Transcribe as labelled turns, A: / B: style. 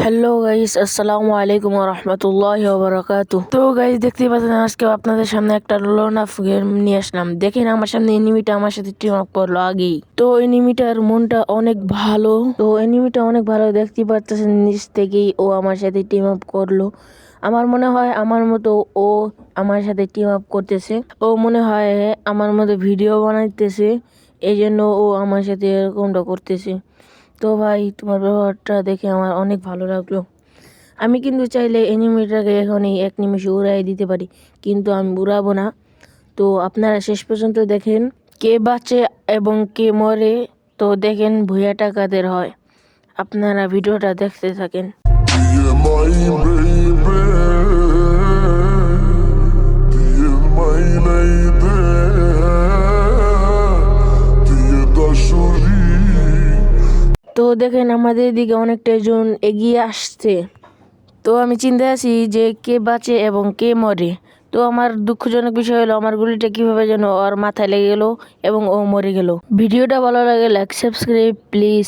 A: Hello guys, আসসালামু আলাইকুম ওয়া রাহমাতুল্লাহি ওয়া বারাকাতুহু। তো গাইস, দেখতেই পাচ্ছেন আজকে আপনাদের সামনে একটা লোন গেম নিয়ে আসলাম। দেখেন আমার সামনে এনিমিটা আমার সাথে টিম আপ করলো আগেই। তো এনিমিটার মনটা অনেক ভালো। দেখতেই পাচ্ছেন নিচ থেকেই ও আমার সাথে টিম আপ করলো। আমার মনে হয় আমার মতো ও আমার সাথে টিম আপ করতেছে। ও মনে হয় আমার মতো ভিডিও বানাইতেছে, এই জন্য ও আমার সাথে এরকমটা করতেছে। তো ভাই, তোমার ব্যবহারটা দেখে আমার অনেক ভালো লাগলো। আমি কিন্তু চাইলে এনিমিটাকে এখনই এক নিমিষে উড়াই দিতে পারি, কিন্তু আমি উড়াবো না। তো আপনারা শেষ পর্যন্ত দেখেন কে বাঁচে এবং কে মরে। তো দেখেন ভুইয়াটা কাদের হয়। আপনারা ভিডিওটা দেখতে থাকেন।
B: You're my baby, you're my lady, you're the shuri.
A: তো দেখেন আমাদের দিকে অনেকটা জন এগিয়ে আসছে। তো আমি চিন্তায় আছি যে কে বাঁচে এবং কে মরে। তো আমার দুঃখজনক বিষয় হলো আমার গুলিটা কিভাবে যেন ওর মাথায় লেগে গেল এবং ও মরে গেল। ভিডিওটা ভালো লাগে লাইক সাবস্ক্রাইব প্লিজ।